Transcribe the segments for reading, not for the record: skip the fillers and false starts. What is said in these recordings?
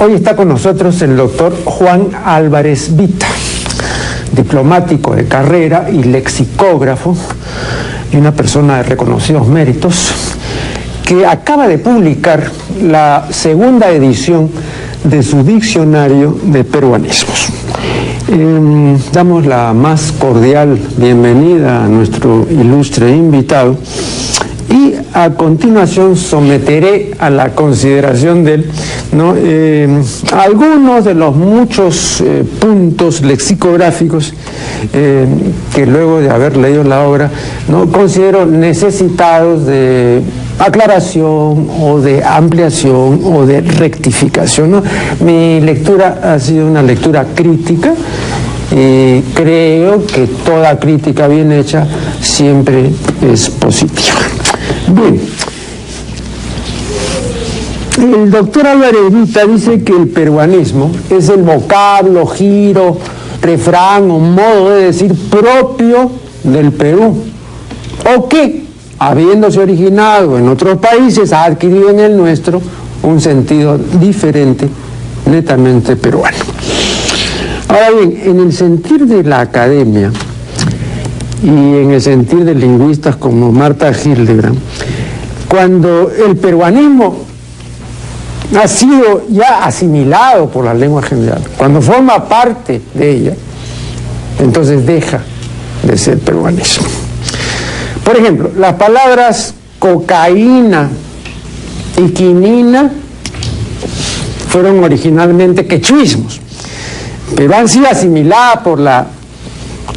Hoy está con nosotros el doctor Juan Álvarez Vita, diplomático de carrera y lexicógrafo, y una persona de reconocidos méritos, que acaba de publicar la segunda edición de su diccionario de peruanismos. Damos la más cordial bienvenida a nuestro ilustre invitado y a continuación someteré a la consideración de él, ¿no?, algunos de los muchos puntos lexicográficos que luego de haber leído la obra, ¿no?, considero necesitados de aclaración o de ampliación o de rectificación, ¿no? Mi lectura ha sido una lectura crítica y creo que toda crítica bien hecha siempre es positiva. Bien, el doctor Álvarez Vita dice que el peruanismo es el vocablo, giro, refrán o modo de decir propio del Perú, o que, habiéndose originado en otros países, ha adquirido en el nuestro un sentido diferente, netamente peruano. Ahora bien, en el sentir de la academia y en el sentir de lingüistas como Marta Hildebrand, cuando el peruanismo ha sido ya asimilado por la lengua general, cuando forma parte de ella, entonces deja de ser peruanismo. Por ejemplo, las palabras cocaína y quinina fueron originalmente quechuismos, pero han sido asimiladas por la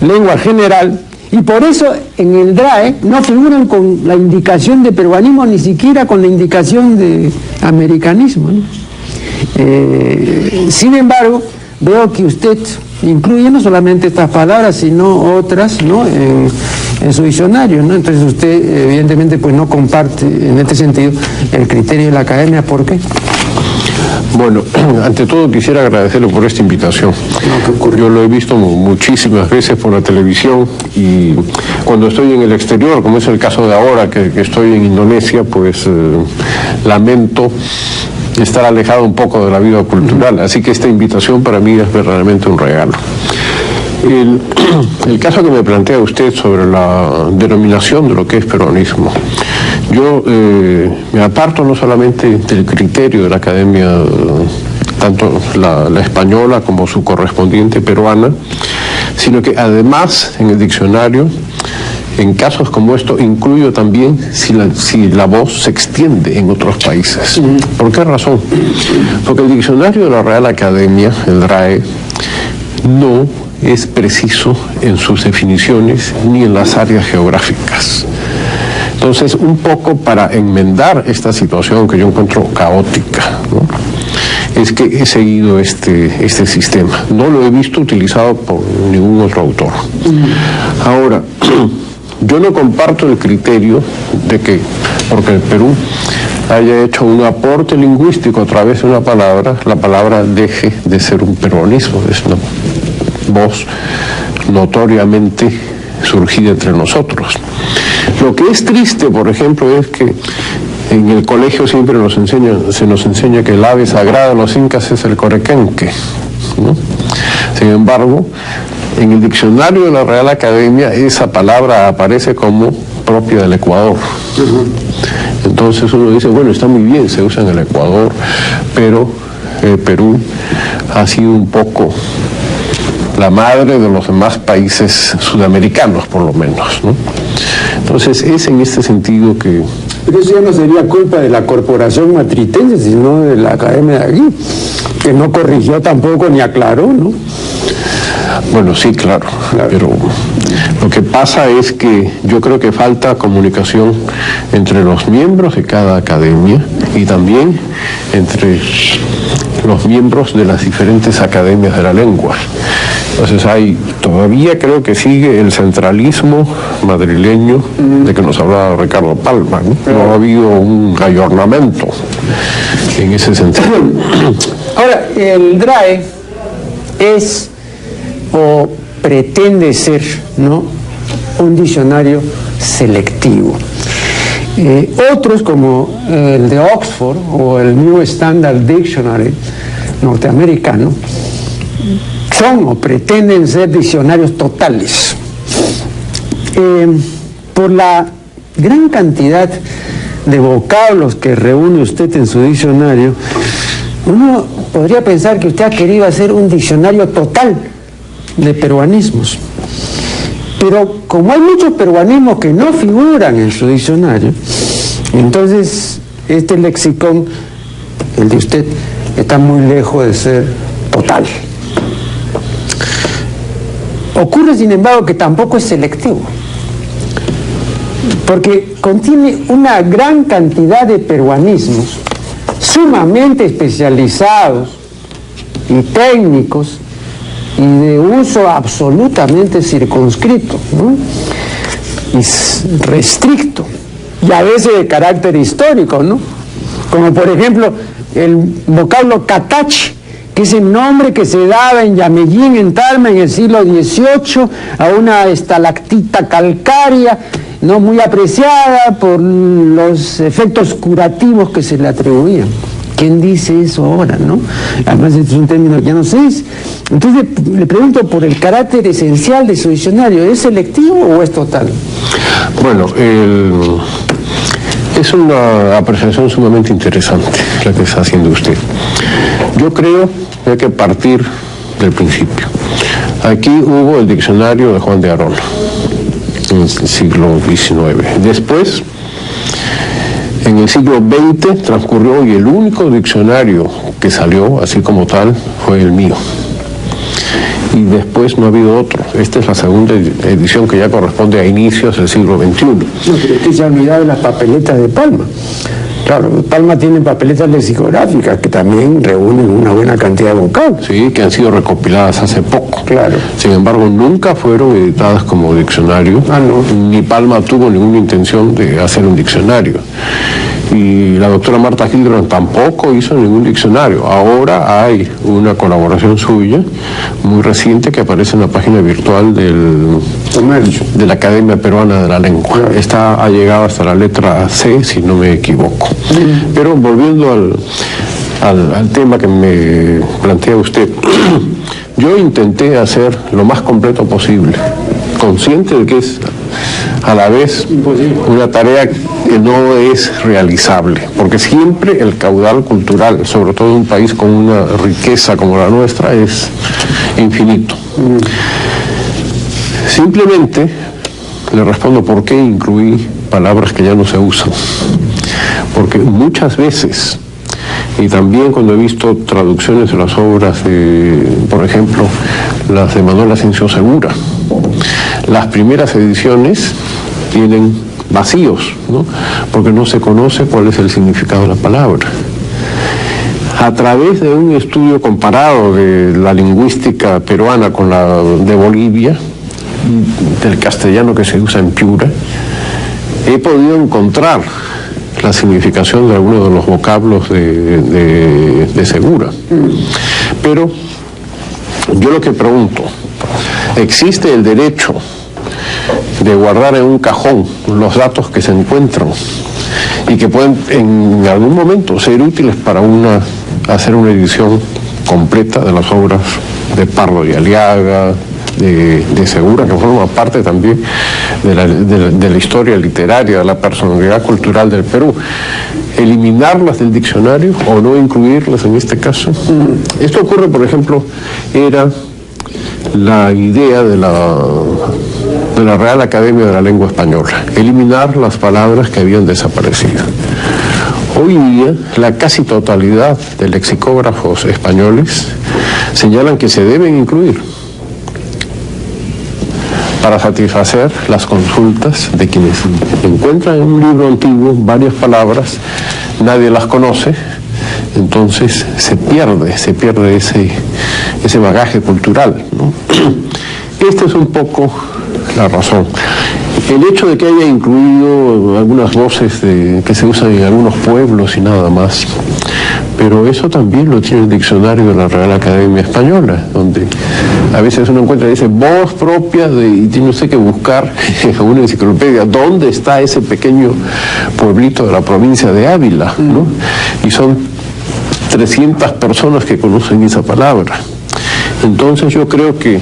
lengua general y por eso en el DRAE no figuran con la indicación de peruanismo, ni siquiera con la indicación de americanismo, ¿no? Sin embargo, veo que usted incluye no solamente estas palabras, sino otras, ¿no?, en su diccionario, ¿no? Entonces usted evidentemente pues no comparte en este sentido el criterio de la academia. ¿Por qué? Bueno, ante todo quisiera agradecerle por esta invitación. Yo lo he visto muchísimas veces por la televisión y cuando estoy en el exterior, como es el caso de ahora que estoy en Indonesia, pues lamento estar alejado un poco de la vida cultural, así que esta invitación para mí es verdaderamente un regalo. El caso que me plantea usted sobre la denominación de lo que es peruanismo, yo me aparto no solamente del criterio de la academia, tanto la española como su correspondiente peruana, sino que además en el diccionario, en casos como esto, incluyo también si la voz se extiende en otros países. ¿Por qué razón? Porque el diccionario de la Real Academia, el DRAE, no es preciso en sus definiciones ni en las áreas geográficas. Entonces, un poco para enmendar esta situación que yo encuentro caótica, ¿no?, es que he seguido este sistema. No lo he visto utilizado por ningún otro autor. Ahora, yo no comparto el criterio de que, porque el Perú haya hecho un aporte lingüístico a través de una palabra, la palabra deje de ser un peruanismo. Es una voz notoriamente surgida entre nosotros. Lo que es triste, por ejemplo, es que en el colegio siempre se nos enseña que el ave sagrada de los incas es el corequenque, ¿no? Sin embargo, en el diccionario de la Real Academia esa palabra aparece como propia del Ecuador. Entonces uno dice, bueno, está muy bien, se usa en el Ecuador, pero Perú ha sido un poco la madre de los demás países sudamericanos, por lo menos, ¿no? Entonces es en este sentido que... Pero eso ya no sería culpa de la corporación matritense, sino de la academia de aquí, que no corrigió tampoco ni aclaró, ¿no? Bueno, sí, claro, pero lo que pasa es que yo creo que falta comunicación entre los miembros de cada academia y también entre los miembros de las diferentes academias de la lengua. Entonces todavía creo que sigue el centralismo madrileño de que nos hablaba Ricardo Palma, ¿no? No ha habido un ayornamiento. en ese sentido. Ahora, el DRAE es o pretende ser, ¿no?, un diccionario selectivo. Otros, como el de Oxford o el New Standard Dictionary norteamericano, son o pretenden ser diccionarios totales. Por la gran cantidad de vocablos que reúne usted en su diccionario, uno podría pensar que usted ha querido hacer un diccionario total de peruanismos. Pero como hay muchos peruanismos que no figuran en su diccionario, entonces este lexicón, el de usted, está muy lejos de ser total. Ocurre, sin embargo, que tampoco es selectivo, porque contiene una gran cantidad de peruanismos sumamente especializados y técnicos y de uso absolutamente circunscrito, ¿no?, y restricto, y a veces de carácter histórico, ¿no?, como por ejemplo el vocablo catachi, que es el nombre que se daba en Yamellín, en Tarma, en el siglo XVIII, a una estalactita calcárea, no muy apreciada por los efectos curativos que se le atribuían. ¿Quién dice eso ahora, no? Además, este es un término que ya no se dice. Entonces, le pregunto por el carácter esencial de su diccionario, ¿es selectivo o es total? Bueno, es una apreciación sumamente interesante la que está haciendo usted. Yo creo que hay que partir del principio. Aquí hubo el diccionario de Juan de Arona en el siglo XIX. Después, en el siglo XX transcurrió y el único diccionario que salió así como tal fue el mío. Y después no ha habido otro. Esta es la segunda edición que ya corresponde a inicios del siglo XXI. No, pero usted se ha olvidado de las papeletas de Palma. Claro, Palma tiene papeletas lexicográficas que también reúnen una buena cantidad de vocablos. Sí, que han sido recopiladas hace poco. Claro. Sin embargo, nunca fueron editadas como diccionario. No. Ni Palma tuvo ninguna intención de hacer un diccionario. Y la doctora Marta Hildebrand tampoco hizo ningún diccionario. Ahora hay una colaboración suya, muy reciente, que aparece en la página virtual de la Academia Peruana de la Lengua. Esta ha llegado hasta la letra C, si no me equivoco. Pero volviendo al tema que me plantea usted, yo intenté hacer lo más completo posible, consciente de que es a la vez una tarea que no es realizable, porque siempre el caudal cultural, sobre todo en un país con una riqueza como la nuestra, es infinito. Simplemente le respondo por qué incluí palabras que ya no se usan, porque muchas veces, y también cuando he visto traducciones de las obras de, por ejemplo, las de Manuel Asensio Segura, las primeras ediciones tienen vacíos, ¿no?, porque no se conoce cuál es el significado de la palabra. A través de un estudio comparado de la lingüística peruana con la de Bolivia, del castellano que se usa en Piura, he podido encontrar la significación de algunos de los vocablos de Segura. Pero yo lo que pregunto, ¿existe el derecho de guardar en un cajón los datos que se encuentran y que pueden en algún momento ser útiles para hacer una edición completa de las obras de Pardo y Aliaga, de Segura, que forma parte también de la historia literaria, de la personalidad cultural del Perú? ¿Eliminarlas del diccionario o no incluirlas en este caso? Esto ocurre, por ejemplo, era la idea de la Real Academia de la Lengua Española, eliminar las palabras que habían desaparecido. Hoy día, la casi totalidad de lexicógrafos españoles señalan que se deben incluir para satisfacer las consultas de quienes encuentran en un libro antiguo varias palabras, nadie las conoce, entonces se pierde ese bagaje cultural, ¿no? Esta es un poco la razón. El hecho de que haya incluido algunas voces que se usan en algunos pueblos y nada más, Pero eso también lo tiene el diccionario de la Real Academia Española, donde a veces uno encuentra y dice voz propia y tiene usted que buscar en una enciclopedia dónde está ese pequeño pueblito de la provincia de Ávila, ¿no? Y son 300 personas que conocen esa palabra. Entonces yo creo que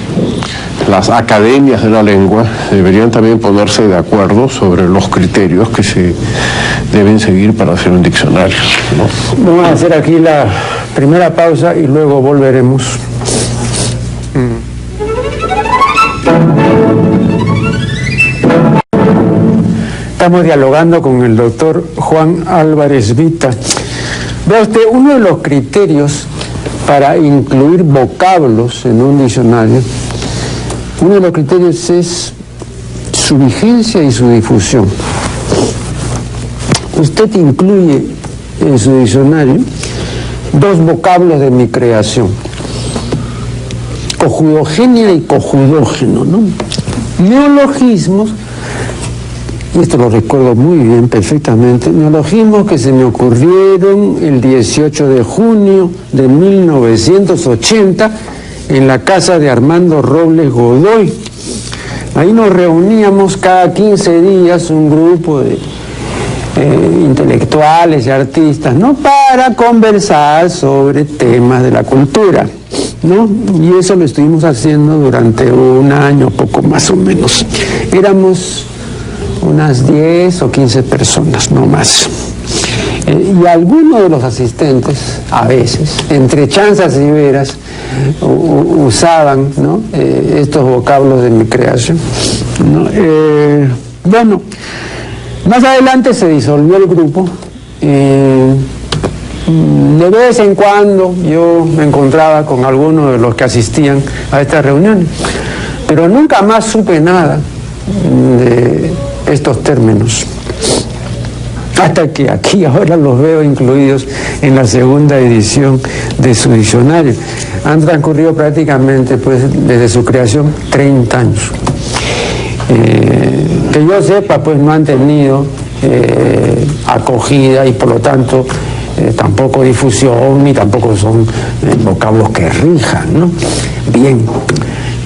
las academias de la lengua deberían también ponerse de acuerdo sobre los criterios que se deben seguir para hacer un diccionario, ¿no? Vamos a hacer aquí la primera pausa y luego volveremos. Estamos dialogando con el doctor Juan Álvarez Vita. Vea usted, uno de los criterios para incluir vocablos en un diccionario, uno de los criterios es su vigencia y su difusión. Usted incluye en su diccionario 2 vocablos de mi creación: cojudogenia y cojudógeno, ¿no? Neologismos, y esto lo recuerdo muy bien, perfectamente, neologismos que se me ocurrieron el 18 de junio de 1980 en la casa de Armando Robles Godoy. Ahí nos reuníamos cada 15 días un grupo de intelectuales y artistas, ¿no?, para conversar sobre temas de la cultura, ¿no? Y eso lo estuvimos haciendo durante un año, poco más o menos. Éramos unas 10 o 15 personas, no más. Y algunos de los asistentes, a veces, entre chanzas y veras, usaban, ¿no?, estos vocablos de mi creación, ¿no? Bueno, más adelante se disolvió el grupo. De vez en cuando yo me encontraba con algunos de los que asistían a estas reuniones, pero nunca más supe nada de estos términos, hasta que aquí ahora los veo incluidos en la segunda edición de su diccionario. Han transcurrido prácticamente, pues, desde su creación 30 años. Que yo sepa, pues no han tenido acogida y por lo tanto tampoco difusión, ni tampoco son vocablos que rijan, ¿no? Bien.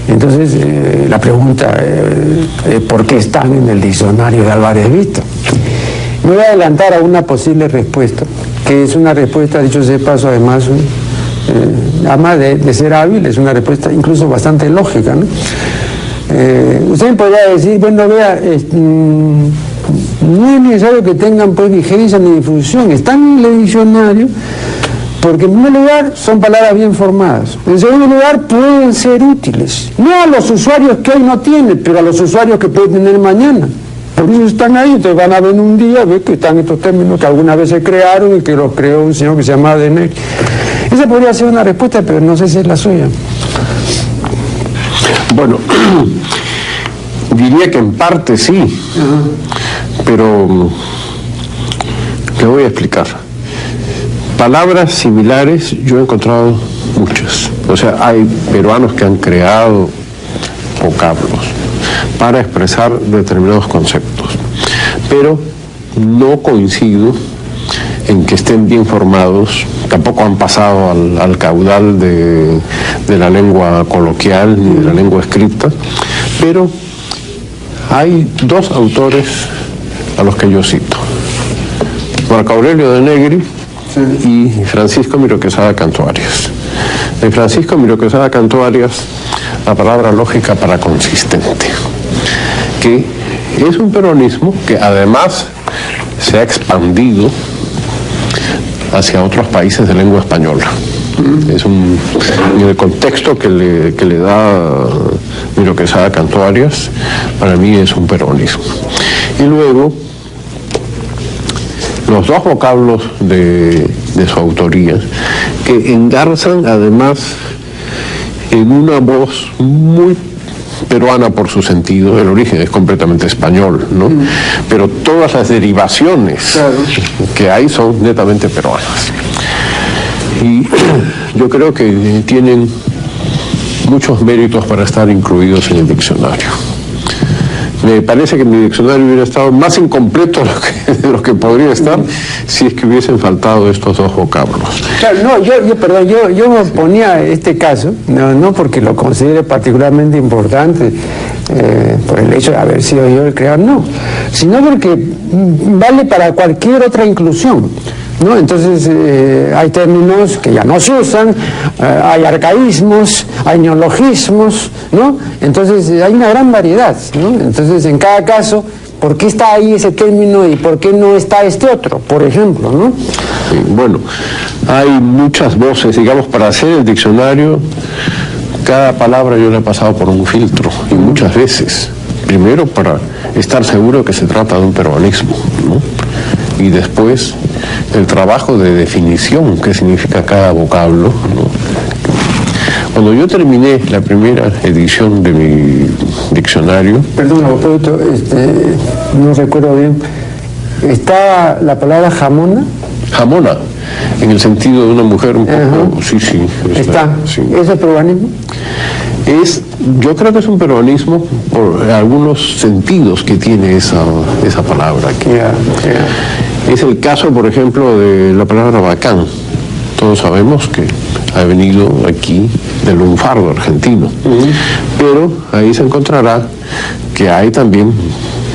Entonces, la pregunta es ¿por qué están en el diccionario de Álvarez Vita? Me voy a adelantar a una posible respuesta, que es una respuesta, dicho sea de paso, además de ser hábil, es una respuesta incluso bastante lógica, ¿no? Usted podría decir, bueno, vea, no es necesario que tengan, pues, vigencia ni difusión, están en el diccionario porque, en primer lugar, son palabras bien formadas. En segundo lugar, pueden ser útiles, no a los usuarios que hoy no tienen, pero a los usuarios que pueden tener mañana. Por eso están ahí. Ustedes van a ver un día, ver que están estos términos que alguna vez se crearon y que los creó un señor que se llama Denner. Esa podría ser una respuesta, pero no sé si es la suya. Bueno, diría que en parte sí, pero le voy a explicar. Palabras similares yo he encontrado muchas. O sea, hay peruanos que han creado vocablos para expresar determinados conceptos, pero no coincido en que estén bien formados, tampoco han pasado al caudal de la lengua coloquial ni de la lengua escrita, pero hay 2 autores a los que yo cito: Marco Aurelio de Negri y Francisco Miró Quesada Canto Arias. De Francisco Miró Quesada Canto Arias, la palabra lógica para consistente, que es un peronismo que además se ha expandido hacia otros países de lengua española. Es en el contexto que le da Miró Quesada Canto Arias, para mí es un peronismo. Y luego, los 2 vocablos de su autoría, que engarzan además en una voz muy peruana por su sentido. El origen es completamente español, ¿no? Pero todas las derivaciones que hay son netamente peruanas. Y yo creo que tienen muchos méritos para estar incluidos en el diccionario. Me parece que mi diccionario hubiera estado más incompleto de lo que podría estar si es que hubiesen faltado estos dos vocablos. Claro, no, yo me ponía este caso, no porque lo considere particularmente importante, por el hecho de haber sido yo el creador, no, sino porque vale para cualquier otra inclusión, ¿no? Entonces hay términos que ya no se usan, hay arcaísmos, hay neologismos, ¿no? Entonces hay una gran variedad, ¿no? Entonces en cada caso, ¿por qué está ahí ese término y por qué no está este otro, por ejemplo, ¿no? Sí, bueno, hay muchas voces, digamos, para hacer el diccionario, cada palabra yo la he pasado por un filtro, y muchas veces. Primero para estar seguro que se trata de un peruanismo, ¿no? Y después el trabajo de definición, qué significa cada vocablo, ¿no? Cuando yo terminé la primera edición de mi diccionario... Perdón, no recuerdo bien. ¿Está la palabra jamona? Jamona, en el sentido de una mujer un poco... Sí. ¿Está? Sí. ¿Es el peruanismo? Yo creo que es un peruanismo por algunos sentidos que tiene esa palabra. Es el caso, por ejemplo, de la palabra bacán. Todos sabemos que ha venido aquí del lunfardo argentino, pero ahí se encontrará que hay también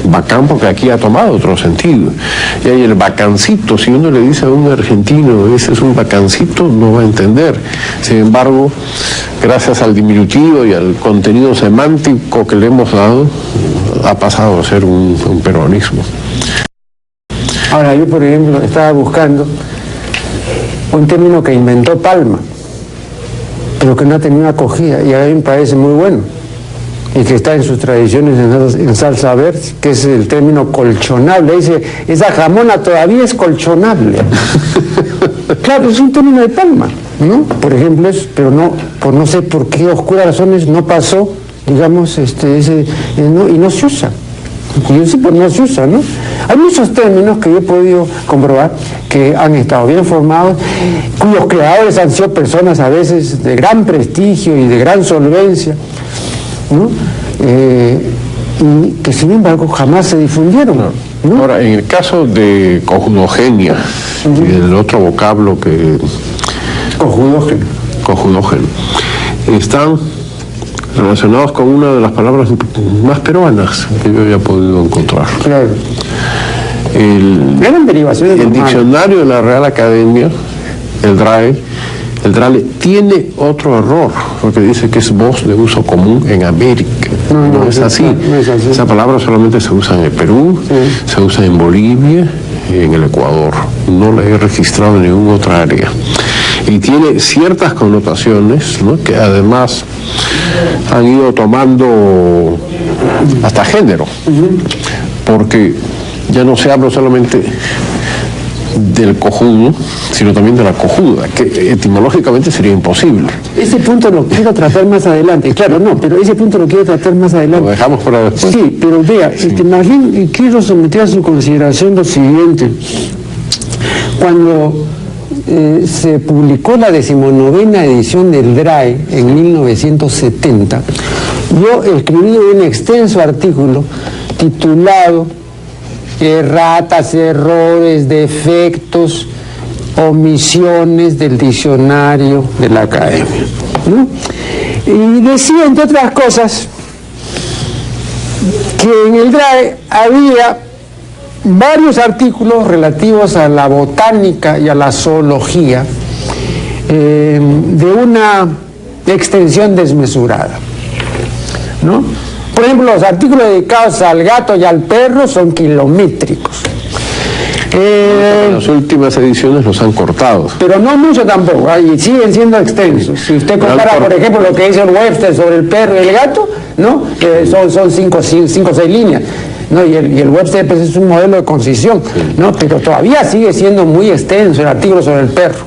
bacán, porque aquí ha tomado otro sentido. Y hay el bacancito. Si uno le dice a un argentino, ese es un bacancito, no va a entender. Sin embargo, gracias al diminutivo y al contenido semántico que le hemos dado, ha pasado a ser un peruanismo. Ahora, yo, por ejemplo, estaba buscando un término que inventó Palma, pero que no ha tenido acogida, y a mí me parece muy bueno, y que está en sus tradiciones en salsa verde, que es el término colchonable. Dice, esa jamona todavía es colchonable. Claro, es un término de Palma, ¿no? Por ejemplo, pero no, por no sé por qué oscuras razones no pasó, digamos, y no se usa. Y sí, pues no se usa, ¿no? Hay muchos términos que yo he podido comprobar que han estado bien formados, cuyos creadores han sido personas a veces de gran prestigio y de gran solvencia, ¿no? Y que sin embargo jamás se difundieron, ¿no? Ahora, en el caso de cojudogenia y del otro vocablo que... Cojudógeno. Están relacionados con una de las palabras más peruanas que yo haya podido encontrar. Claro. Eran derivaciones. El diccionario de la Real Academia, el DRAE, tiene otro error, porque dice que es voz de uso común en América. No es así. Esa palabra solamente se usa en el Perú, se usa en Bolivia y en el Ecuador. No la he registrado en ninguna otra área. Y tiene ciertas connotaciones, ¿no?, que además han ido tomando hasta género, porque ya no se habla solamente del cojudo, sino también de la cojuda, que etimológicamente sería imposible. Ese punto lo quiero tratar más adelante, claro, no, pero ese punto lo quiero tratar más adelante. Lo dejamos para después. Sí, pero vea, más bien quiero someter a su consideración lo siguiente. Cuando se publicó la 19ª edición del DRAE en 1970, yo escribí un extenso artículo titulado Erratas, errores, defectos, omisiones del diccionario de la Academia, ¿no? Y decía, entre otras cosas, que en el DRAE había varios artículos relativos a la botánica y a la zoología de una extensión desmesurada, ¿no? Por ejemplo, los artículos dedicados al gato y al perro son kilométricos. Las últimas ediciones los han cortado. Pero no mucho tampoco, y siguen siendo extensos. Si usted compara, por ejemplo, lo que dice el Webster sobre el perro y el gato, ¿no? Son 5 o 6 líneas. ¿No? Y el Webster, pues, es un modelo de concisión, ¿no? Pero todavía sigue siendo muy extenso el artículo sobre el perro.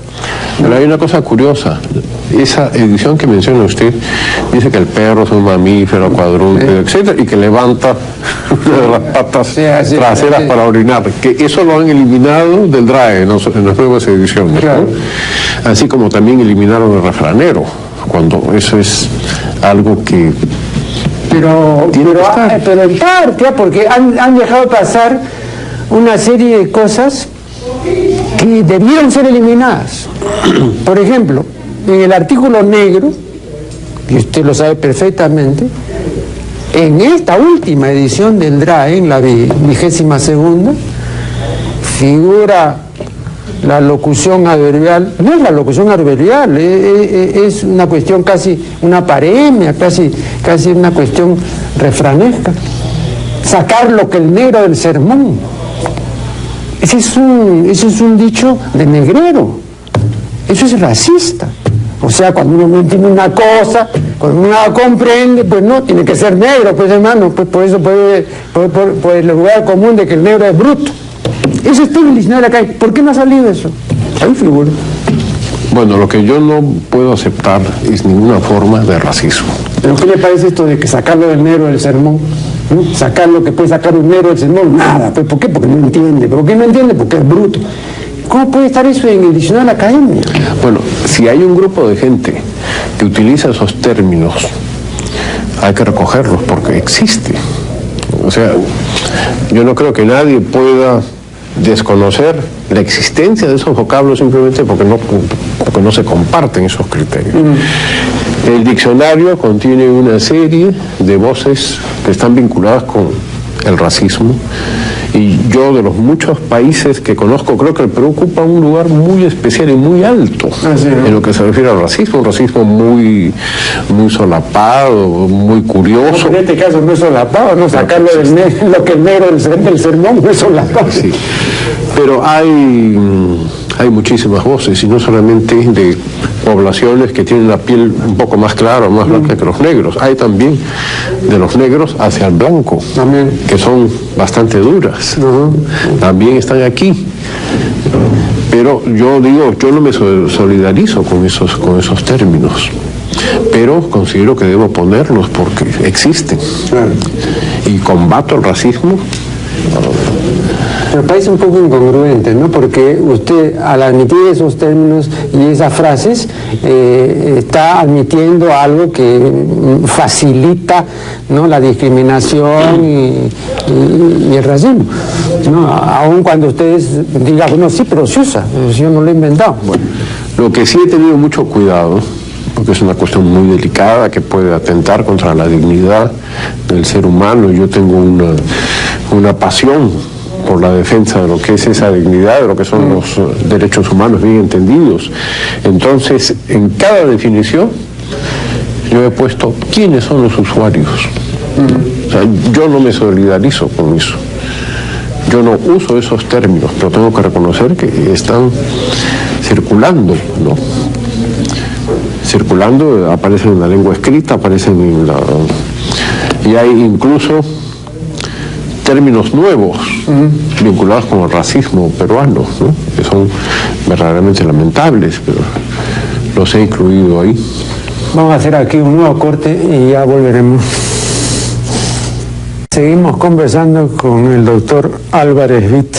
Pero hay una cosa curiosa. Esa edición que menciona usted dice que el perro es un mamífero cuadrúpedo, etcétera, y que levanta una de las patas traseras para orinar. Que eso lo han eliminado del DRAE en las nuevas ediciones, claro, ¿no? Así como también eliminaron el refranero, cuando eso es algo que Pero en parte, porque han dejado pasar una serie de cosas que debieron ser eliminadas. Por ejemplo, en el artículo negro, y usted lo sabe perfectamente, en esta última edición del DRAE, en la 22ª, figura la locución adverbial. No es la locución adverbial, es una cuestión casi, una paremia, casi una cuestión refranesca. Sacar lo que el negro del sermón. Ese es un dicho de negrero. Eso es racista. O sea, cuando uno no entiende una cosa, cuando uno la comprende, pues no, tiene que ser negro, pues hermano, pues por eso, por el lugar común de que el negro es bruto. Eso está en el diccionario de la calle. ¿Por qué no ha salido eso? Ahí figura. Bueno, lo que yo no puedo aceptar es ninguna forma de racismo. ¿Pero qué le parece esto de que sacarlo del negro del sermón? ¿No? Sacar lo que puede sacar un negro del sermón, nada. Pues, ¿por qué? Porque no entiende. ¿Por qué no entiende? Porque es bruto. ¿Cómo puede estar eso en el diccionario de la academia? Bueno, si hay un grupo de gente que utiliza esos términos, hay que recogerlos porque existe. O sea, yo no creo que nadie pueda desconocer la existencia de esos vocablos simplemente porque no se comparten esos criterios. El diccionario contiene una serie de voces que están vinculadas con el racismo, y yo, de los muchos países que conozco, creo que el Perú ocupa un lugar muy especial y muy alto en lo que se refiere al racismo, un racismo muy solapado, muy curioso. En este caso no es solapado, no sacarlo del negro, lo que el negro del sermón no es solapado. Sí. Pero hay muchísimas voces, y no solamente de poblaciones que tienen la piel un poco más clara, más blanca que los negros. Hay también de los negros hacia el blanco, que son bastante duras. También están aquí. Pero yo no me solidarizo con esos términos, pero considero que debo ponerlos porque existen. Y combato el racismo. Me parece un poco incongruente, ¿no? Porque usted, al admitir esos términos y esas frases, está admitiendo algo que facilita, ¿no?, la discriminación y el racismo, ¿no? Aun cuando ustedes digan, bueno, sí, pero se usa, yo no lo he inventado. Bueno, lo que sí he tenido mucho cuidado, porque es una cuestión muy delicada que puede atentar contra la dignidad del ser humano. Yo tengo una pasión por la defensa de lo que es esa dignidad, de lo que son los derechos humanos bien entendidos. Entonces, en cada definición, yo he puesto quiénes son los usuarios. O sea, yo no me solidarizo con eso. Yo no uso esos términos, pero tengo que reconocer que están circulando, ¿no? Circulando, aparecen en la lengua escrita, aparecen y hay incluso términos nuevos vinculados con el racismo peruano, ¿no?, que son verdaderamente lamentables, pero los he incluido ahí. Vamos a hacer aquí un nuevo corte y ya volveremos. Seguimos conversando con el doctor Álvarez Vitt.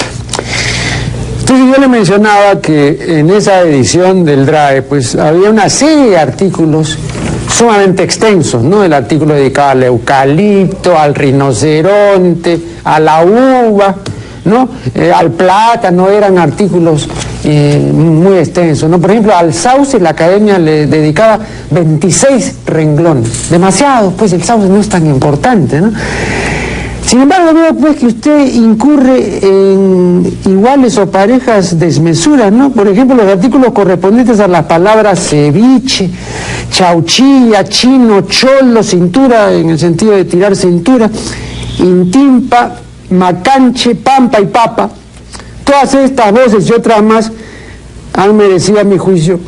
Entonces yo le mencionaba que en esa edición del DRAE pues había una serie de artículos sumamente extensos, ¿no? El artículo dedicado al eucalipto, al rinoceronte, a la uva, ¿no? Al plátano, eran artículos muy extensos, ¿no? Por ejemplo, al sauce la academia le dedicaba 26 renglones, demasiado, pues el sauce no es tan importante, ¿no? Sin embargo, veo pues que usted incurre en iguales o parejas desmesuras, ¿no? Por ejemplo, los artículos correspondientes a las palabras ceviche, chauchilla, chino, cholo, cintura, en el sentido de tirar cintura, intimpa, macanche, pampa y papa. Todas estas voces y otras más han merecido, a mi juicio,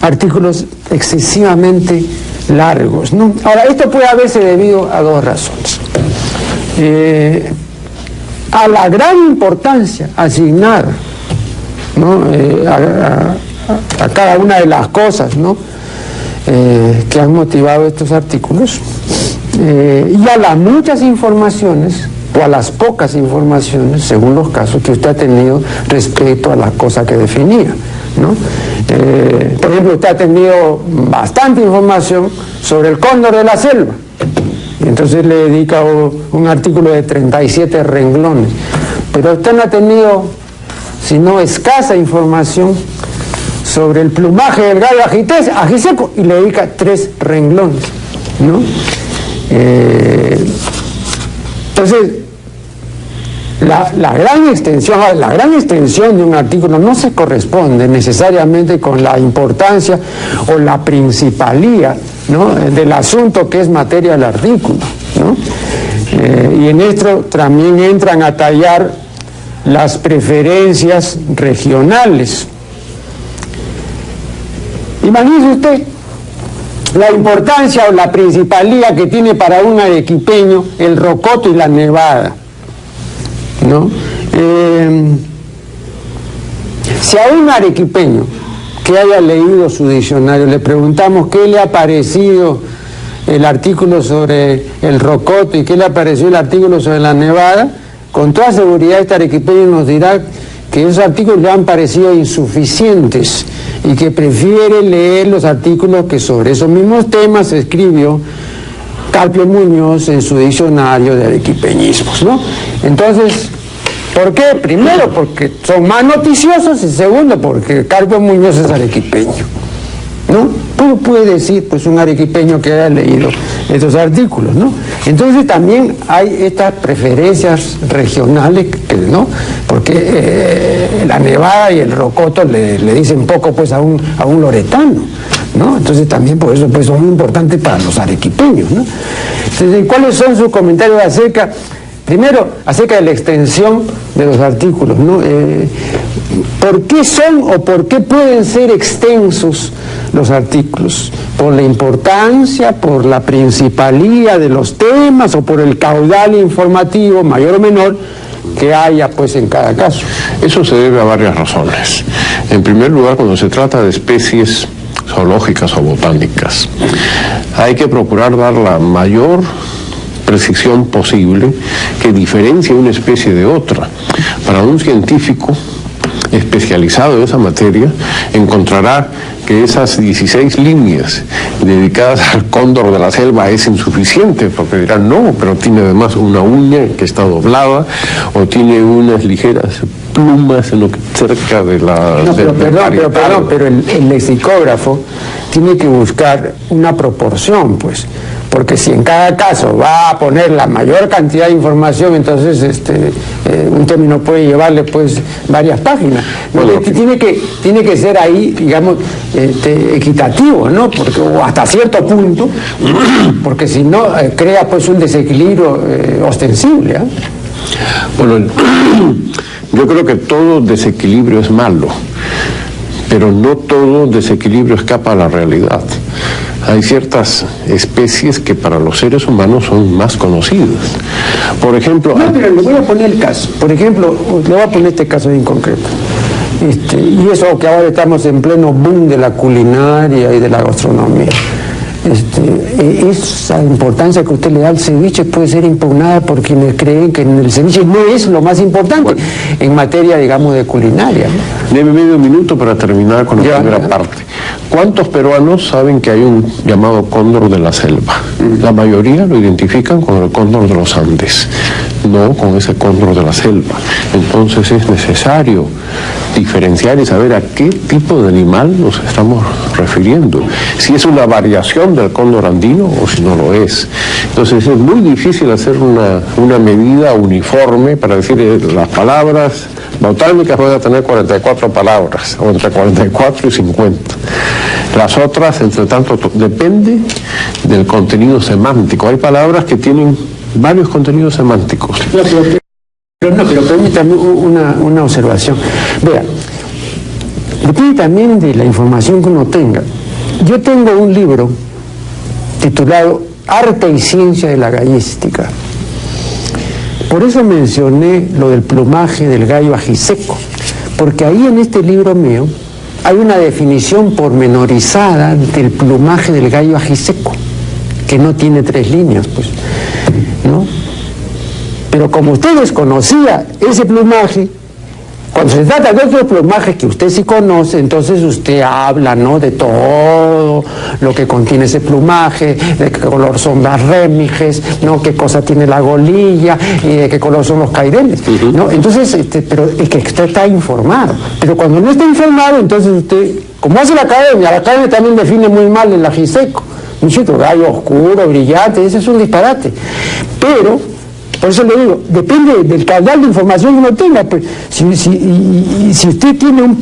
artículos excesivamente largos, ¿no? Ahora, esto puede haberse debido a dos razones. A la gran importancia asignada, ¿no?, a cada una de las cosas, ¿no?, que han motivado estos artículos, y a las muchas informaciones o a las pocas informaciones, según los casos, que usted ha tenido respecto a las cosas que definía, ¿no? Por ejemplo, usted ha tenido bastante información sobre el cóndor de la selva, Entonces le dedica un artículo de 37 renglones. Pero usted no ha tenido sino escasa información sobre el plumaje del gallo ajiseco y le dedica 3 renglones, ¿no? Entonces, la gran extensión de un artículo no se corresponde necesariamente con la importancia o la principalía, ¿no?, del asunto que es materia del artículo, ¿no? Y en esto también entran a tallar las preferencias regionales. Imagínese usted la importancia o la principalía que tiene para un arequipeño el rocoto y la nevada, ¿no? Si a un arequipeño que haya leído su diccionario le preguntamos qué le ha parecido el artículo sobre el rocoto y qué le ha parecido el artículo sobre la nevada, con toda seguridad este arequipeño nos dirá que esos artículos le han parecido insuficientes y que prefiere leer los artículos que sobre esos mismos temas escribió Carpio Muñoz en su diccionario de arequipeñismos, ¿no? Entonces, ¿por qué? Primero, porque son más noticiosos, y segundo, porque Carpio Muñoz es arequipeño, ¿no? ¿Cómo puede decir, pues, un arequipeño que haya leído estos artículos, ¿no? Entonces también hay estas preferencias regionales, ¿no? Porque la nevada y el rocoto le dicen poco, pues, a un loretano, ¿no? Entonces también por eso, pues, son importantes para los arequipeños, ¿no? Entonces, ¿cuáles son sus comentarios acerca? Primero, acerca de la extensión de los artículos, ¿no? ¿Por qué son o por qué pueden ser extensos los artículos? ¿Por la importancia, por la principalía de los temas o por el caudal informativo, mayor o menor, que haya, pues, en cada caso? Eso se debe a varias razones. En primer lugar, cuando se trata de especies zoológicas o botánicas, hay que procurar dar la mayor precisión posible que diferencie una especie de otra. Para un científico especializado en esa materia, encontrará que esas 16 líneas dedicadas al cóndor de la selva es insuficiente, porque dirán, no, pero tiene además una uña que está doblada, o tiene unas ligeras plumas en lo que cerca de la... No, pero el lexicógrafo tiene que buscar una proporción, pues, porque si en cada caso va a poner la mayor cantidad de información, entonces un término puede llevarle, pues, varias páginas. Bueno, tiene que ser ahí, digamos, equitativo, ¿no? Porque, o hasta cierto punto, porque si no crea, pues, un desequilibrio ostensible, ¿eh? Bueno, yo creo que todo desequilibrio es malo, pero no todo desequilibrio escapa a la realidad. Hay ciertas especies que para los seres humanos son más conocidas. Por ejemplo... No, pero le voy a poner el caso. Por ejemplo, le voy a poner este caso en concreto. Y eso que ahora estamos en pleno boom de la culinaria y de la gastronomía. Esa importancia que usted le da al ceviche puede ser impugnada por quienes creen que el ceviche no es lo más importante en materia, digamos, de culinaria, ¿no? Deme medio minuto para terminar con la primera parte. ¿Cuántos peruanos saben que hay un llamado cóndor de la selva? La mayoría lo identifican con el cóndor de los Andes, no con ese cóndor de la selva. Entonces es necesario diferenciar y saber a qué tipo de animal nos estamos refiriendo, si es una variación del cóndor andino o si no lo es. Entonces es muy difícil hacer una medida uniforme para decir las palabras botánicas van a tener 44 palabras, o entre 44 y 50. Las otras, entre tanto, depende del contenido semántico. Hay palabras que tienen varios contenidos semánticos. Pero permítame una observación. Vea, depende también de la información que uno tenga. Yo tengo un libro titulado Arte y Ciencia de la Gallística. Por eso mencioné lo del plumaje del gallo ajiseco, porque ahí en este libro mío hay una definición pormenorizada del plumaje del gallo ajiseco, que no tiene 3 líneas, pues, ¿no? Pero como usted desconocía ese plumaje, Cuando se trata de otros plumajes que usted sí conoce, entonces usted habla, ¿no?, de todo lo que contiene ese plumaje, de qué color son las rémiges, ¿no?, qué cosa tiene la golilla y de qué color son los caireles, ¿no? Entonces, pero es que usted está informado. Pero cuando no está informado, entonces usted, como hace la academia también define muy mal el ajiseco, ¿no es cierto? Gallo oscuro, brillante, ese es un disparate. Pero por eso le digo, depende del caudal de información que uno tenga. Pues, si usted tiene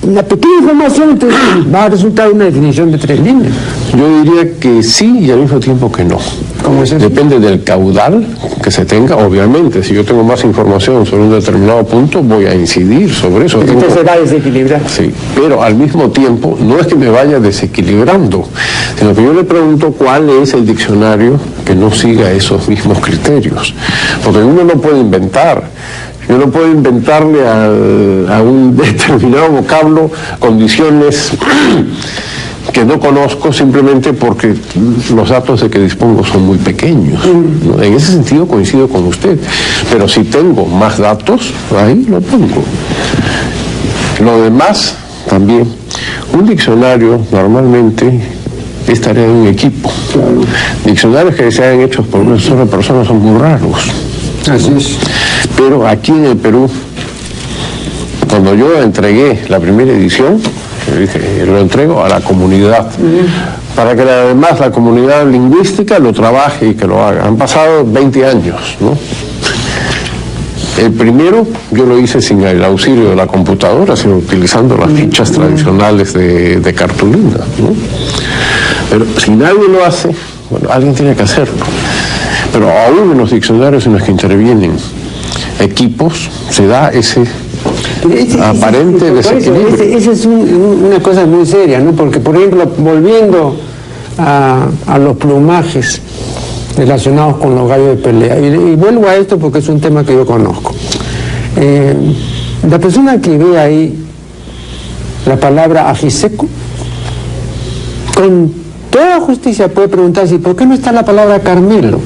una pequeña información, entonces va a resultar una definición de 3 líneas. Yo diría que sí y al mismo tiempo que no. ¿Cómo es eso? Depende del caudal que se tenga. Obviamente, si yo tengo más información sobre un determinado punto, voy a incidir sobre eso. Entonces se va a desequilibrar. Sí, pero al mismo tiempo no es que me vaya desequilibrando, sino que yo le pregunto cuál es el diccionario que no siga esos mismos criterios. Porque uno no puede inventar. Yo no puedo inventarle a un determinado vocablo condiciones que no conozco simplemente porque los datos de que dispongo son muy pequeños, ¿no? En ese sentido coincido con usted, pero si tengo más datos, ahí lo pongo. Lo demás también, un diccionario normalmente es tarea de un equipo. Diccionarios que se hayan hechos por una sola persona son muy raros. Así es. Pero aquí en el Perú, cuando yo entregué la primera edición, dije, lo entrego a la comunidad, para que además la comunidad lingüística lo trabaje y que lo haga. Han pasado 20 años, ¿no? El primero yo lo hice sin el auxilio de la computadora, sino utilizando las fichas tradicionales de cartulina, ¿no? Pero si nadie lo hace, bueno, alguien tiene que hacerlo. Pero aún en los diccionarios en los que intervienen equipos, se da ese aparente desequilibrio. Esa es una cosa muy seria, ¿no? Porque, por ejemplo, volviendo a los plumajes relacionados con los gallos de pelea, y vuelvo a esto porque es un tema que yo conozco. La persona que ve ahí la palabra ajiseco, con toda justicia puede preguntarse, ¿por qué no está la palabra Carmelo?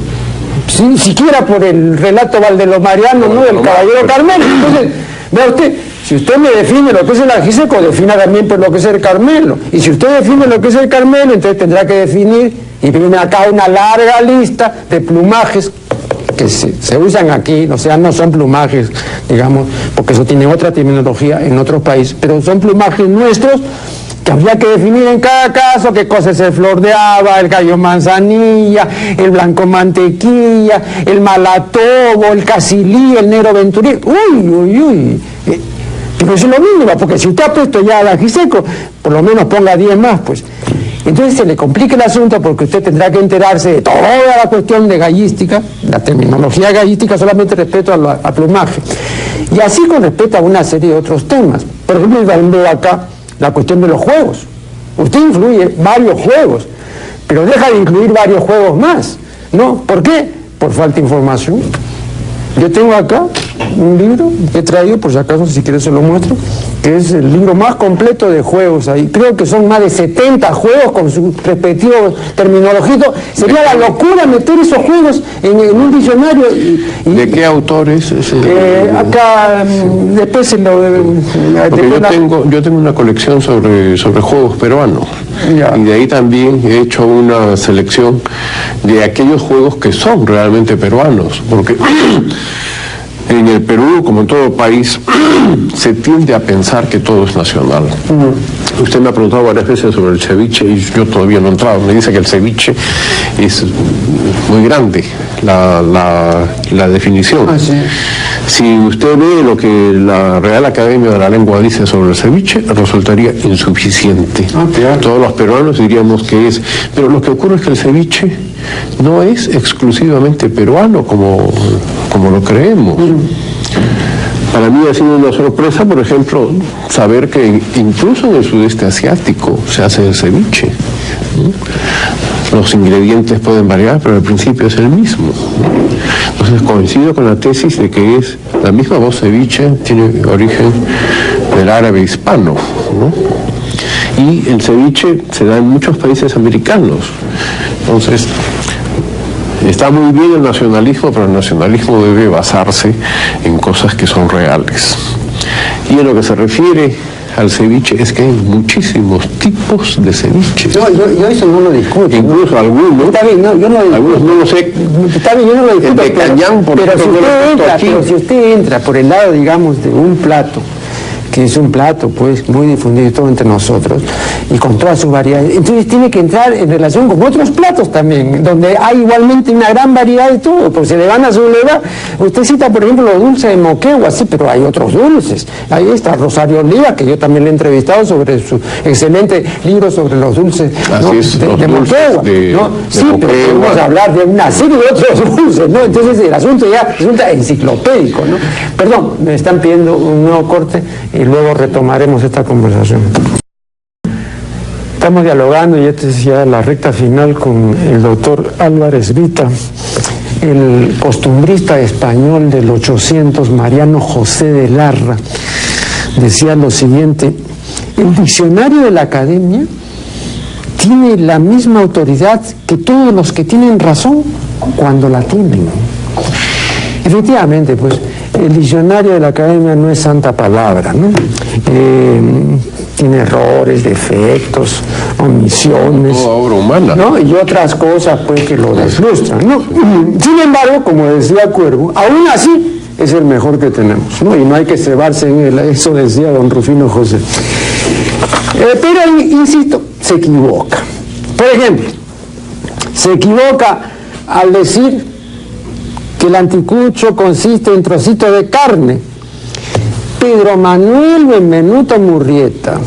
Ni siquiera por el relato valdelomariano, ¿no?, del caballero Carmelo. Entonces, vea usted, si usted me define lo que es el ajiseco, defina también por lo que es el Carmelo. Y si usted define lo que es el Carmelo, entonces tendrá que definir, y viene acá una larga lista de plumajes que se usan aquí, o sea, no son plumajes, digamos, porque eso tiene otra terminología en otros países, pero son plumajes nuestros que habría que definir en cada caso qué cosa es el flor de haba, el gallo manzanilla, el blanco mantequilla, el malatobo, el casilí, el negro venturí. Uy. Pero eso es lo mínimo, porque si usted ha puesto ya al ajiseco, por lo menos ponga 10 más, pues. Entonces se le complica el asunto porque usted tendrá que enterarse de toda la cuestión de gallística, la terminología gallística solamente respecto al plumaje. Y así con respecto a una serie de otros temas. Por ejemplo, veo acá la cuestión de los juegos. Usted incluye varios juegos, pero deja de incluir varios juegos más, ¿no? ¿Por qué? Por falta de información. Yo tengo acá un libro que he traído, por si acaso, si quieres se lo muestro, que es el libro más completo de juegos ahí. Creo que son más de 70 juegos con su respectivo terminología. Sería la locura meter esos juegos en un diccionario. ¿De qué autor es ese? Acá, después se lo... Porque yo tengo una colección sobre juegos peruanos. Ya. Y de ahí también he hecho una selección de aquellos juegos que son realmente peruanos, porque en el Perú, como en todo país, se tiende a pensar que todo es nacional. Usted me ha preguntado varias veces sobre el ceviche y yo todavía no he entrado. Me dice que el ceviche es muy grande, la definición. Sí. Si usted ve lo que la Real Academia de la Lengua dice sobre el ceviche, resultaría insuficiente. Claro. Todos los peruanos diríamos que es. Pero lo que ocurre es que el ceviche no es exclusivamente peruano como lo creemos. Para mí ha sido una sorpresa, por ejemplo, saber que incluso en el sudeste asiático se hace el ceviche. Los ingredientes pueden variar, pero el principio es el mismo. Entonces coincido con la tesis de que es la misma voz ceviche, tiene origen del árabe hispano, ¿no? Y el ceviche se da en muchos países americanos. Entonces, está muy bien el nacionalismo, pero el nacionalismo debe basarse en cosas que son reales. Y en lo que se refiere al ceviche, es que hay muchísimos tipos de ceviches. No, yo eso no lo discuto. Incluso algunos. Está bien, no, yo no lo discuto. Algunos no lo sé. Está bien, yo no lo discuto. El de Cañán, pero si usted entra por el lado, digamos, de un plato, que es un plato pues muy difundido todo entre nosotros y con todas sus variedades, entonces tiene que entrar en relación con otros platos también, donde hay igualmente una gran variedad de todo, porque se le van a sublevar. Usted cita por ejemplo los dulces de Moquegua, sí, pero hay otros dulces. Ahí está Rosario Oliva, que yo también le he entrevistado sobre su excelente libro sobre los dulces, ¿no? de Moquegua, ¿no? Sí, pero podemos hablar de una serie de otros dulces, ¿no? Entonces el asunto ya resulta enciclopédico, ¿no? Perdón, me están pidiendo un nuevo corte y luego retomaremos esta conversación. Estamos dialogando, y esta es ya la recta final, con el doctor Álvarez Vita, el costumbrista español del 800, Mariano José de Larra. Decía lo siguiente: el diccionario de la Academia tiene la misma autoridad que todos los que tienen razón cuando la tienen. Efectivamente, pues, el diccionario de la Academia no es santa palabra, ¿no? Tiene errores, defectos, omisiones, toda obra humana, ¿no? Y otras cosas pues que lo deslustran, ¿no? Sin embargo, como decía Cuervo, aún así es el mejor que tenemos, ¿no? Y no hay que cebarse en él, eso decía don Rufino José. Pero, insisto, se equivoca. Por ejemplo, se equivoca al decir que el anticucho consiste en trocitos de carne. Pedro Manuel Benvenuto Murrieta,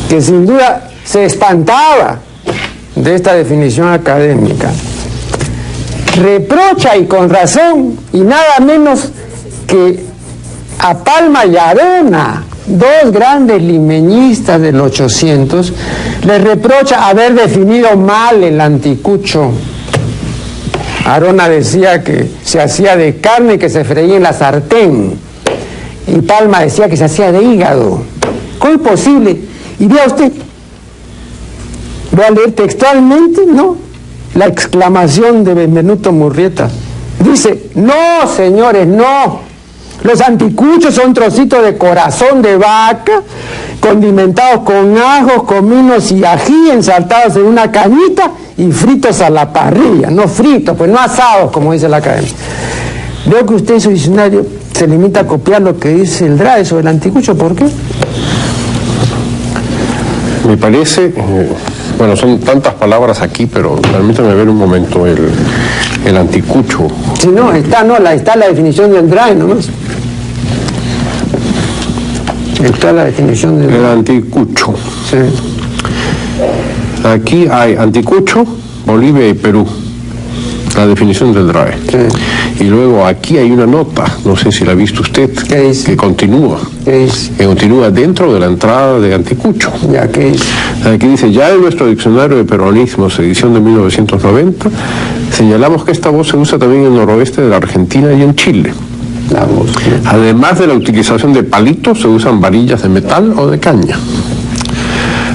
que sin duda se espantaba de esta definición académica, reprocha, y con razón, y nada menos que a Palma y Arona, dos grandes limeñistas del 800, les reprocha haber definido mal el anticucho. Arona decía que se hacía de carne que se freía en la sartén, y Palma decía que se hacía de hígado. ¿Cómo es posible? Y vea usted, voy a leer textualmente, ¿no?, la exclamación de Benvenuto Murrieta. Dice: no, señores, no. Los anticuchos son trocitos de corazón de vaca, condimentados con ajos, cominos y ají, ensaltados en una cañita y fritos a la parrilla. No fritos, pues no asados, como dice la Academia. Veo que usted en su diccionario se limita a copiar lo que dice el DRAE sobre el anticucho. ¿Por qué? Me parece, bueno, son tantas palabras aquí, pero permítame ver un momento el anticucho. Si no, está la definición del DRAE nomás. Está la definición del DRAE. El anticucho. Sí. Aquí hay anticucho, Bolivia y Perú. La definición del DRAE. Sí. Y luego aquí hay una nota, no sé si la ha visto usted, ¿qué dice? Que continúa. ¿Qué dice? Que continúa dentro de la entrada de anticucho. Ya, ¿qué dice? Aquí dice: ya en nuestro diccionario de peronismos, edición de 1990, señalamos que esta voz se usa también en el noroeste de la Argentina y en Chile. La voz. Además de la utilización de palitos, se usan varillas de metal o de caña.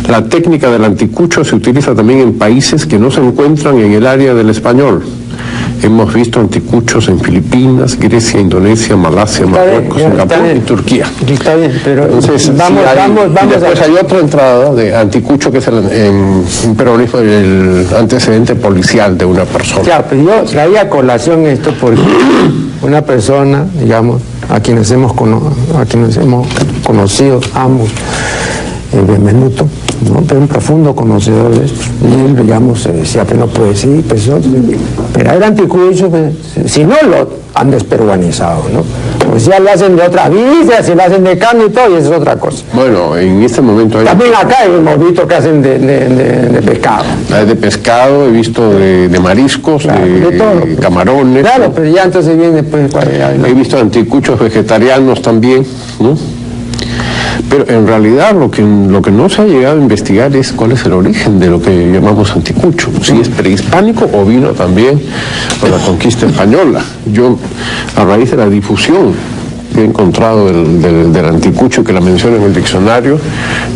La técnica del anticucho se utiliza también en países que no se encuentran en el área del español. Hemos visto anticuchos en Filipinas, Grecia, Indonesia, Malasia, Marruecos, Singapur y Turquía. Está bien, pero entonces, vamos y después hay otra entrada de anticucho, que es en peronismo, el antecedente policial de una persona. Ya, pero yo traía a colación esto porque una persona, digamos, a quienes hemos conocido ambos, Benvenuto, ¿no?, pero un profundo conocedor de esto, y él, digamos, decía que no puede decir, pero era anticucho, si no lo han desperuanizado, ¿no? Pues ya lo hacen de otras vísceras, si lo hacen de carne y todo, y eso es otra cosa. Bueno, en este momento hay... También acá hemos visto que hacen de pescado. Hay de pescado, he visto de mariscos, claro, de todo, camarones. Claro, ¿no? pero ya entonces viene después... ¿no? He visto anticuchos vegetarianos también, ¿no? Pero en realidad lo que no se ha llegado a investigar es cuál es el origen de lo que llamamos anticucho, si es prehispánico o vino también con la conquista española. Yo, a raíz de la difusión que he encontrado del anticucho, que la menciona en el diccionario,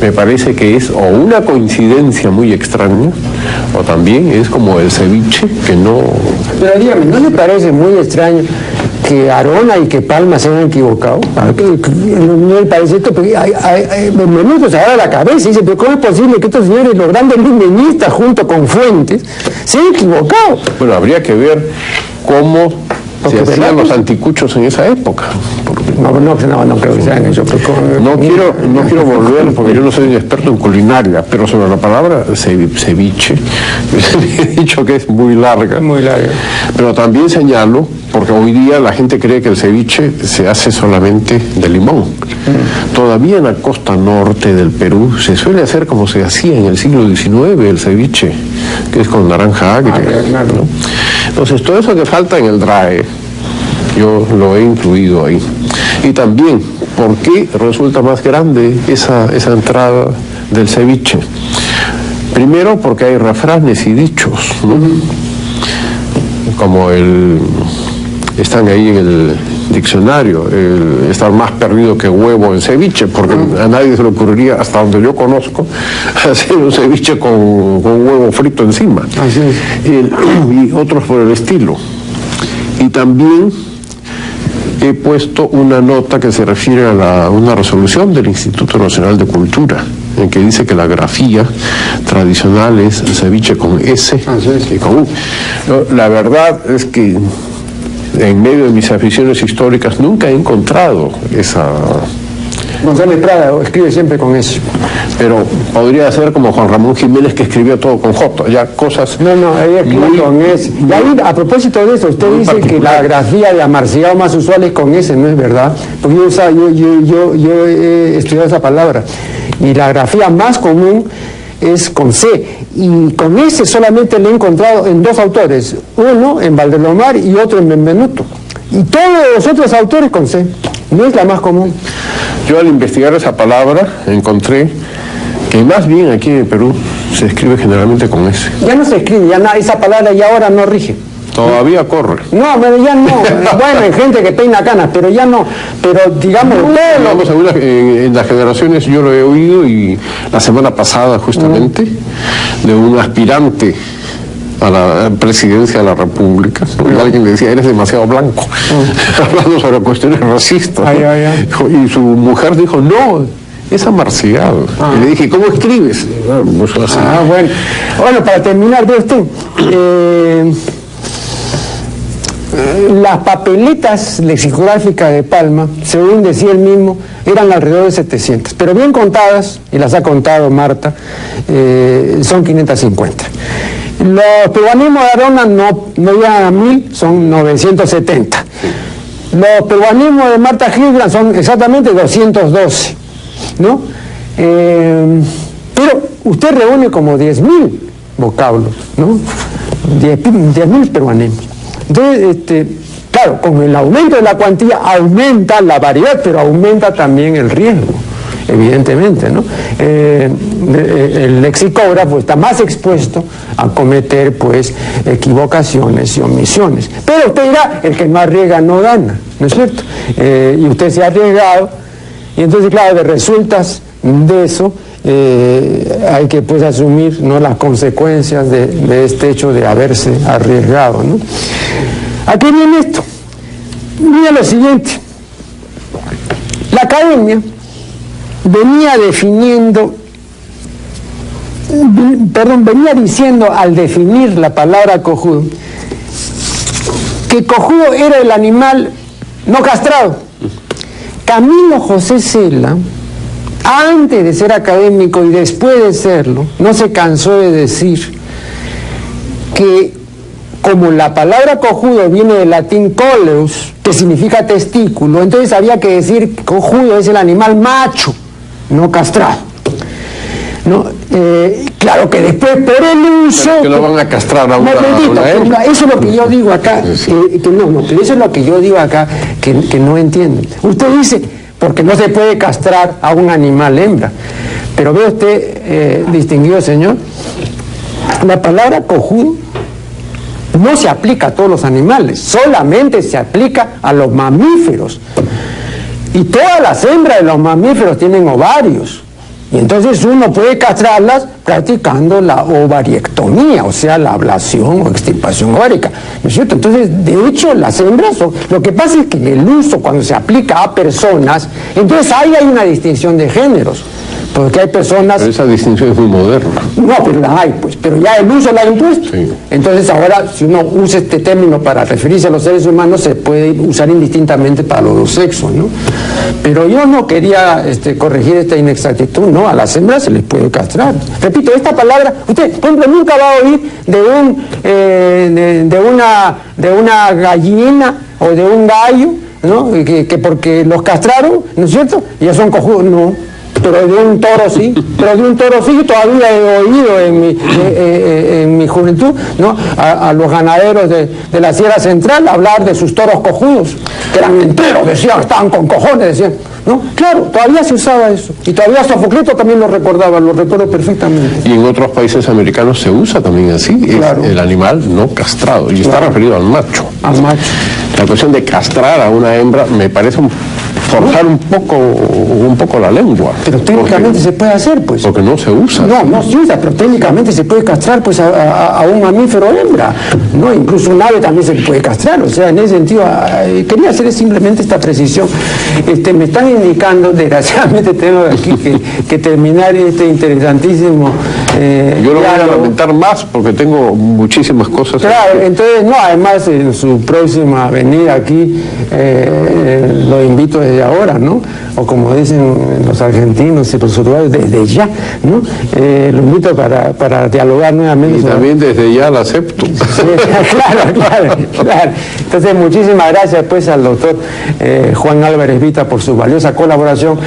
me parece que es o una coincidencia muy extraña, o también es como el ceviche, que no... Pero dígame, ¿no le parece muy extraño que Arona y que Palma se han equivocado. No me parece esto, porque Benvenuto se agarra la cabeza y dice, pero ¿cómo es posible que estos señores, los grandes limeñistas junto con Fuentes, se han equivocado? Bueno, habría que ver cómo se hacían los anticuchos en esa época. No creo que sean eso. No quiero volver, porque yo no soy un experto en culinaria, pero sobre la palabra ceviche, he dicho que es muy larga. Muy larga. Pero también señalo, porque hoy día la gente cree que el ceviche se hace solamente de limón. Todavía en la costa norte del Perú se suele hacer como se hacía en el siglo XIX el ceviche, que es con naranja agria. Claro. ¿no? Entonces, todo eso que falta en el DRAE, yo lo he incluido ahí. Y también, ¿por qué resulta más grande esa entrada del ceviche? Primero, porque hay refranes y dichos, ¿no? Como están ahí en el diccionario, estar más perdido que huevo en ceviche, porque a nadie se le ocurriría, hasta donde yo conozco, hacer un ceviche con huevo frito encima. Así es. Y otros por el estilo. Y también he puesto una nota que se refiere a una resolución del Instituto Nacional de Cultura, en que dice que la grafía tradicional es el ceviche con S y con U. La verdad es que en medio de mis aficiones históricas nunca he encontrado esa... González Prada escribe siempre con eso. Pero podría ser como Juan Ramón Jiménez, que escribió todo con J, ya cosas... No, ella escribe con S. Y ahí, a propósito de eso, usted dice que la grafía de Amarciado más usual es con S, ¿no es verdad? Porque yo he estudiado esa palabra. Y la grafía más común es con C. Y con S solamente le he encontrado en dos autores. Uno en Valdelomar y otro en Benvenuto. Y todos los otros autores con C. No es la más común. Yo al investigar esa palabra encontré que más bien aquí en el Perú se escribe generalmente con S. Ya no se escribe, esa palabra ya ahora no rige. Todavía corre. No, pero ya no. Bueno, hay gente que peina canas, pero ya no. Pero digamos... En las generaciones yo lo he oído, y la semana pasada justamente, de un aspirante a la presidencia de la República, y alguien le decía, eres demasiado blanco, hablando sobre cuestiones racistas, ¿no? Y su mujer dijo, no, es Amarciado. Y le dije, ¿cómo escribes? Bueno, para terminar de esto, las papeletas lexicográficas de Palma, según decía él mismo, eran alrededor de 700, pero bien contadas, y las ha contado Marta, son 550. Los peruanismos de Arona no llegan a 1000, son 970. Los peruanismos de Marta Hildebrand son exactamente 212, ¿no? Pero usted reúne como 10.000 vocablos, ¿no? 10.000 peruanismos. Entonces, claro, con el aumento de la cuantía aumenta la variedad, pero aumenta también el riesgo, evidentemente, ¿no? El lexicógrafo está más expuesto a cometer, pues, equivocaciones y omisiones. Pero usted dirá, el que no arriesga no gana, ¿no es cierto? Y usted se ha arriesgado, y entonces, claro, de resultas de eso, hay que, pues, asumir, ¿no?, las consecuencias de este hecho de haberse arriesgado, ¿no? ¿A qué viene esto? Mira lo siguiente. La academia venía diciendo al definir la palabra cojudo, que cojudo era el animal no castrado. Camilo José Cela, antes de ser académico y después de serlo, no se cansó de decir que, como la palabra cojudo viene del latín coleus, que significa testículo, entonces había que decir que cojudo es el animal macho, no castrado, ¿no? Claro que después por el uso... Pero que lo van a castrar a una eso es lo que yo digo acá, pero eso es lo que yo digo acá, que no entienden. Usted dice, porque no se puede castrar a un animal hembra, pero ve usted, distinguido señor, la palabra cojudo no se aplica a todos los animales, solamente se aplica a los mamíferos. Y todas las hembras de los mamíferos tienen ovarios. Y entonces uno puede castrarlas practicando la ovariectomía, o sea, la ablación o extirpación ovárica, ¿no es cierto? Entonces, de hecho, las hembras, lo que pasa es que en el uso, cuando se aplica a personas, entonces ahí hay una distinción de géneros, porque hay personas... Pero esa distinción es muy moderna. No, pero la hay, pues, pero ya el uso la ha impuesto. Sí. Entonces ahora, si uno usa este término para referirse a los seres humanos, se puede usar indistintamente para los dos sexos, ¿no? Pero yo no quería corregir esta inexactitud, ¿no? A las hembras se les puede castrar. Repito, esta palabra, usted, por ejemplo, nunca va a oír de una gallina o de un gallo, ¿no? Que porque los castraron, ¿no es cierto? Ya son cojudos, no. Pero de un toro sí, todavía he oído en mi juventud, ¿no? A los ganaderos de la Sierra Central hablar de sus toros cojudos, que eran enteros, decían, estaban con cojones, decían, ¿no? Claro, todavía se usaba eso, y todavía Sofocleto también lo recordaba, lo recuerdo perfectamente. Y en otros países americanos se usa también así, claro. Es el animal no castrado, y está referido al macho. Al macho. La cuestión de castrar a una hembra me parece forzar un poco la lengua. Pero técnicamente se puede hacer, pues. Porque no se usa. No se usa, pero técnicamente se puede castrar pues a un mamífero hembra, ¿no? Incluso un ave también se puede castrar, o sea, en ese sentido, quería hacer simplemente esta precisión. Me están indicando, desgraciadamente tengo aquí que terminar este interesantísimo yo lo voy a lamentar más porque tengo muchísimas cosas. Claro, entonces, no, además en su próxima venida aquí, lo invito desde ahora, ¿no? O como dicen los argentinos y los uruguayos, desde ya, ¿no? Lo invito para dialogar nuevamente. Y también desde ya lo acepto. Sí, claro. Entonces, muchísimas gracias pues al doctor Juan Álvarez Vita por su valiosa colaboración.